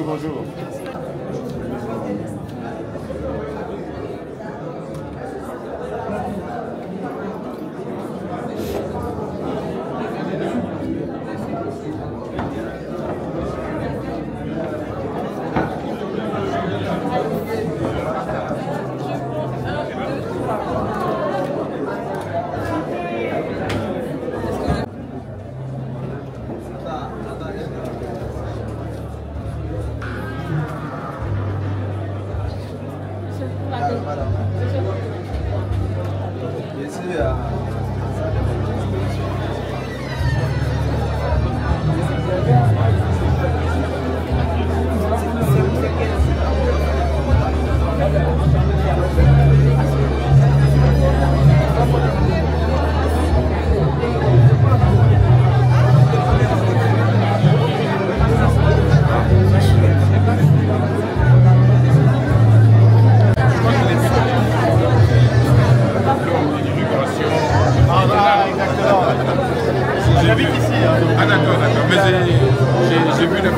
bonjour. J'habite ici. Ah d'accord, mais j'ai vu la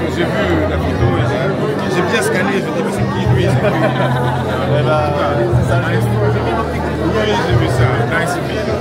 photo et j'ai bien scanné, je dis mais c'est qui lui, c'est lui. Oui, j'ai vu ça, nice video.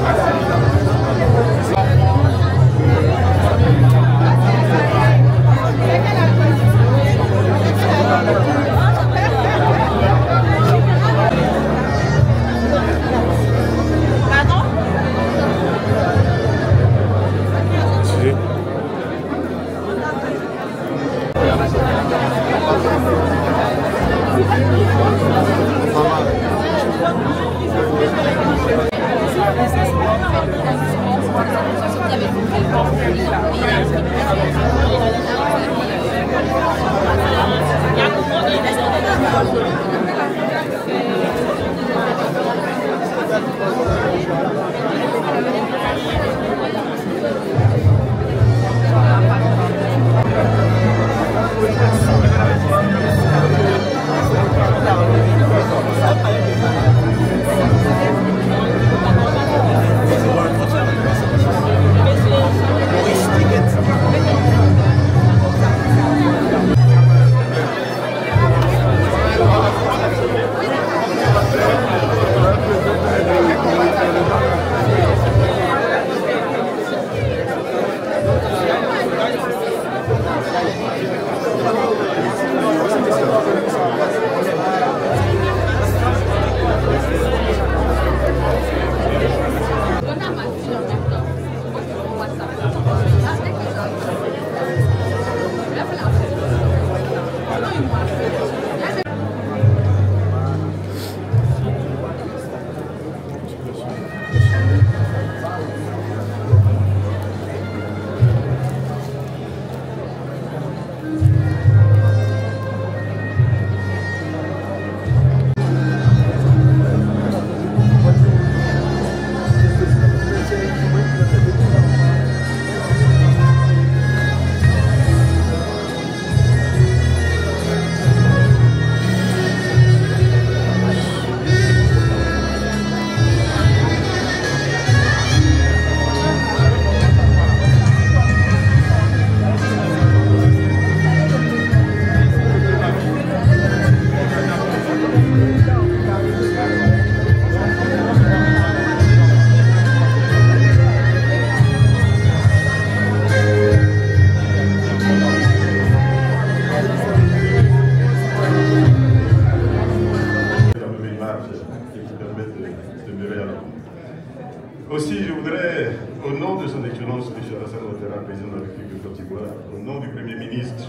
Aussi, je voudrais, au nom de son Excellence M. Alassane Ouattara, président de la République de Côte d'Ivoire, au nom du Premier ministre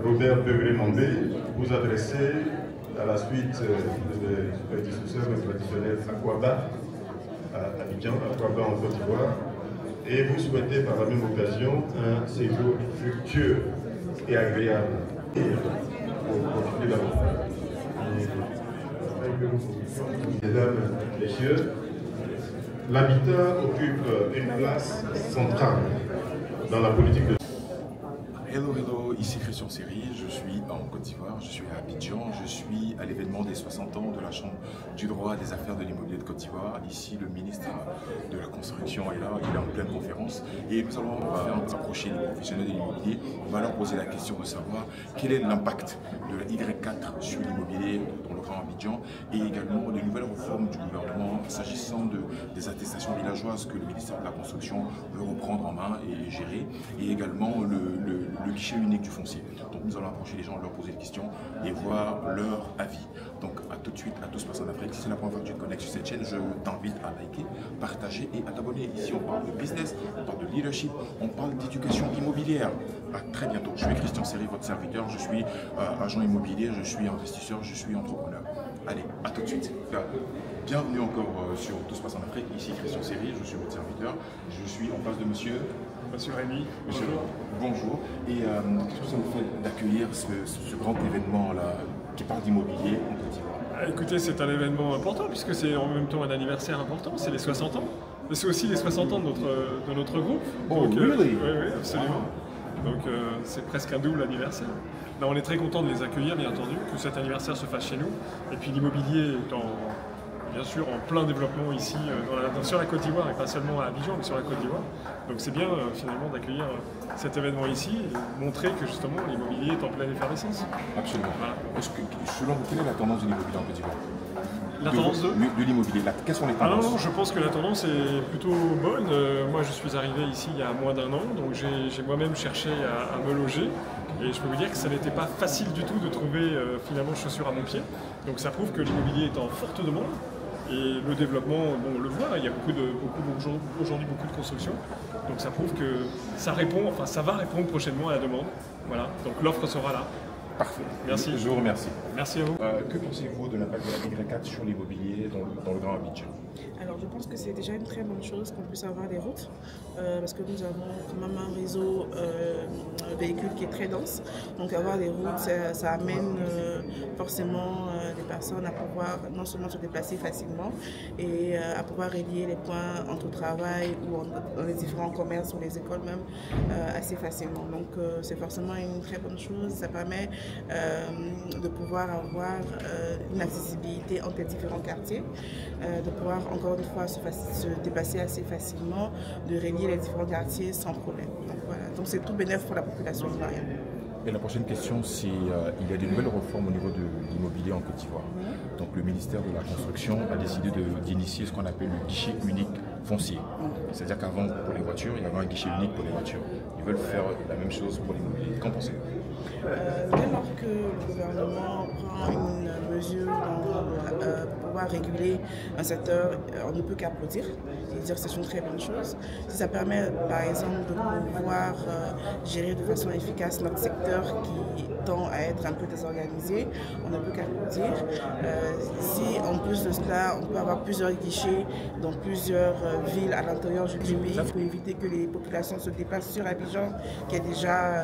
Robert Begré-Mandé, vous adresser, à la suite des prédécesseurs traditionnels Akwaba, à Abidjan, Akwaba en Côte d'Ivoire, et vous souhaitez par la même occasion un séjour fructueux et agréable. Mesdames, Messieurs, l'habitat occupe une place centrale dans la politique de... Hello, ici Christian Séry, je suis en Côte d'Ivoire, je suis à Abidjan, je suis à l'événement des 60 ans de la Chambre du droit des affaires de l'immobilier de Côte d'Ivoire. Ici, le ministre de la Construction est là, il est en pleine conférence et nous allons faire approcher les professionnels de l'immobilier. On va leur poser la question de savoir quel est l'impact de la Y4 sur l'immobilier dans le Grand Abidjan et également les nouvelles réformes du gouvernement s'agissant des attestations villageoises que le ministère de la Construction veut reprendre en main et gérer, et également le guichet unique du foncier. Donc nous allons approcher les gens, leur poser des questions et voir leur avis. Donc à tout de suite, à tous personnes d'Afrique. Si c'est la première fois que tu te connectes sur cette chaîne, je t'invite à liker, partager et à t'abonner. Ici on parle de business, on parle de leadership, on parle d'éducation immobilière. À très bientôt. Je suis Christian Séry, votre serviteur. Je suis agent immobilier, je suis investisseur, je suis entrepreneur. Allez, à tout de suite. Bienvenue encore sur Tout se passe en Afrique. Ici Christian Séry, je suis votre serviteur. Je suis en face de monsieur Rémi. Monsieur, bonjour. Et qu'est-ce que ça vous fait d'accueillir ce grand événement-là qui parle d'immobilier en Côte d'Ivoire? Écoutez, c'est un événement important puisque c'est en même temps un anniversaire important, c'est les 60 ans. Mais c'est aussi les 60 ans de notre groupe. Oh, donc, really? Oui, absolument. Donc c'est presque un double anniversaire. Là, on est très content de les accueillir, bien entendu, que cet anniversaire se fasse chez nous. Et puis l'immobilier est bien sûr en plein développement ici sur la Côte d'Ivoire et pas seulement à Abidjan mais sur la Côte d'Ivoire. Donc c'est bien finalement d'accueillir cet événement ici et montrer que justement l'immobilier est en pleine effervescence. Absolument. Voilà. Selon vous, quelle est la tendance de l'immobilier en Côte d'Ivoire? La tendance de l'immobilier, quelles sont les tendances? Non, je pense que la tendance est plutôt bonne. Moi je suis arrivé ici il y a moins d'1 an, donc j'ai moi-même cherché à me loger. Et je peux vous dire que ça n'était pas facile du tout de trouver finalement chaussures à mon pied. Donc ça prouve que l'immobilier est en forte demande. Et le développement, on le voit, il y a aujourd'hui beaucoup de construction. Donc ça prouve que ça va répondre prochainement à la demande. Voilà, donc l'offre sera là. Parfait. Merci. Je vous remercie. Merci à vous. Que pensez-vous de l'impact de la Y4 sur l'immobilier dans le Grand Abidjan? Alors je pense que c'est déjà une très bonne chose qu'on puisse avoir des routes parce que nous avons quand même un réseau véhicule qui est très dense. Donc avoir des routes, ça amène forcément des personnes à pouvoir non seulement se déplacer facilement et à pouvoir relier les points entre travail ou dans les différents commerces ou les écoles même assez facilement. Donc c'est forcément une très bonne chose. Ça permet de pouvoir avoir une accessibilité entre les différents quartiers, de pouvoir encore une fois se déplacer assez facilement, de relier les différents quartiers sans problème. Donc voilà, donc c'est tout bénéfique pour la population ivoirienne. Et la prochaine question, c'est il y a des nouvelles réformes au niveau de l'immobilier en Côte d'Ivoire. Donc le ministère de la Construction a décidé d'initier ce qu'on appelle le guichet unique foncier. C'est-à-dire qu'avant, pour les voitures, il y avait un guichet unique pour les voitures. Ils veulent faire la même chose pour l'immobilier. Qu'en pensez-vous? Dès lors que le gouvernement prend une mesure pour pouvoir réguler un secteur, on ne peut qu'applaudir et dire que c'est une très bonne chose. Si ça permet par exemple de pouvoir gérer de façon efficace notre secteur qui tend à être un peu désorganisé, on ne peut qu'applaudir. Si en plus de cela, on peut avoir plusieurs guichets dans plusieurs villes à l'intérieur du pays pour éviter que les populations se déplacent sur Abidjan qui est déjà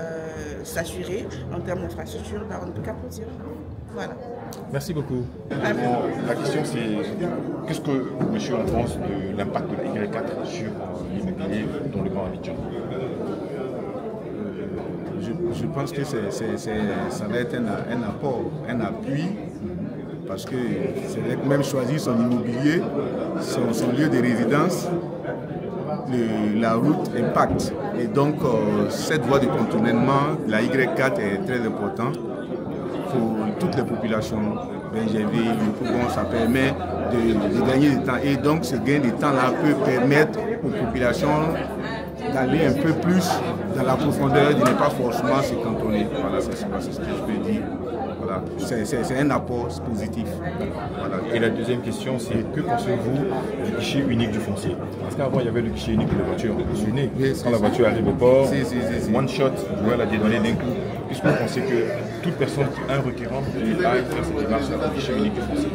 saturé en termes d'infrastructure, on ne peut qu'applaudir. Voilà. Merci beaucoup. La question c'est, qu'est-ce que monsieur en pense de l'impact de la Y4 sur l'immobilier dans le Grand Abidjan? Je pense que ça va être un apport, un appui, parce que c'est vrai que même choisir son immobilier, son lieu de résidence, la route impacte. Et donc, cette voie de contournement, la Y4 est très importante pour toutes les populations. Ça permet de gagner du temps. Et donc, ce gain de temps-là peut permettre aux populations d'aller un peu plus dans la profondeur, de ne pas forcément se cantonner. Voilà, c'est ce que je peux dire. Voilà. C'est un apport positif. Voilà. Et la deuxième question, c'est que pensez-vous du guichet unique du foncier? Parce qu'avant, il y avait le guichet unique pour les voitures. Vous vous souvenez, quand la voiture arrive au port, one shot, vous pouvez la dédouaner d'un coup. Est-ce que vous pensez que toute personne qui a un requérant aille faire cette démarche au guichet unique du foncier?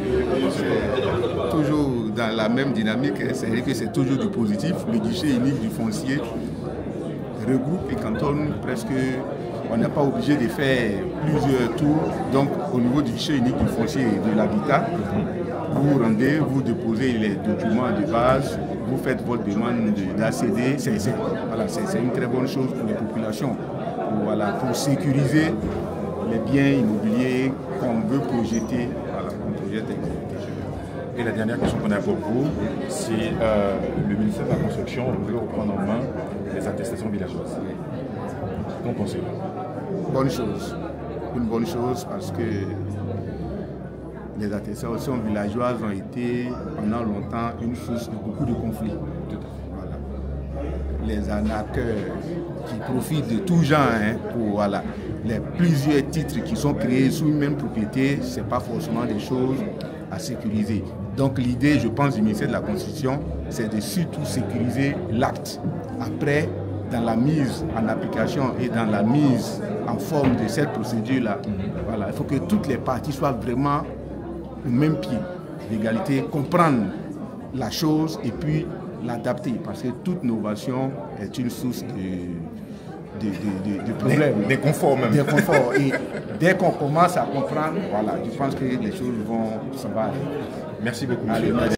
Toujours dans la même dynamique, c'est-à-dire que c'est toujours du positif. Le guichet unique du foncier regroupe et cantonne presque. On n'est pas obligé de faire plusieurs tours. Donc, au niveau du guichet unique du foncier et de l'habitat, vous rendez, vous déposez les documents de base, vous faites votre demande d'ACD. C'est une très bonne chose pour les populations. pour sécuriser les biens immobiliers qu'on veut projeter. Voilà, on projette. Et la dernière question qu'on a pour vous, c'est le ministère de la Construction veut reprendre en main les attestations villageoises. Qu'en pensez-vous? Bonne chose. Une bonne chose parce que les attestations villageoises ont été pendant longtemps une source de beaucoup de conflits. Voilà. Les arnaqueurs qui profitent de tout genre pour les plusieurs titres qui sont créés sous une même propriété, ce n'est pas forcément des choses à sécuriser. Donc l'idée, je pense, du ministère de la Constitution, c'est de surtout sécuriser l'acte. Après, dans la mise en application et dans la mise en forme de cette procédure-là, voilà, il faut que toutes les parties soient vraiment au même pied d'égalité, comprendre la chose et puis l'adapter, parce que toute innovation est une source de problèmes. Des conforts même. Des conforts. Et dès qu'on commence à comprendre, voilà, je pense que les choses vont se battre. Merci beaucoup, Allez, monsieur.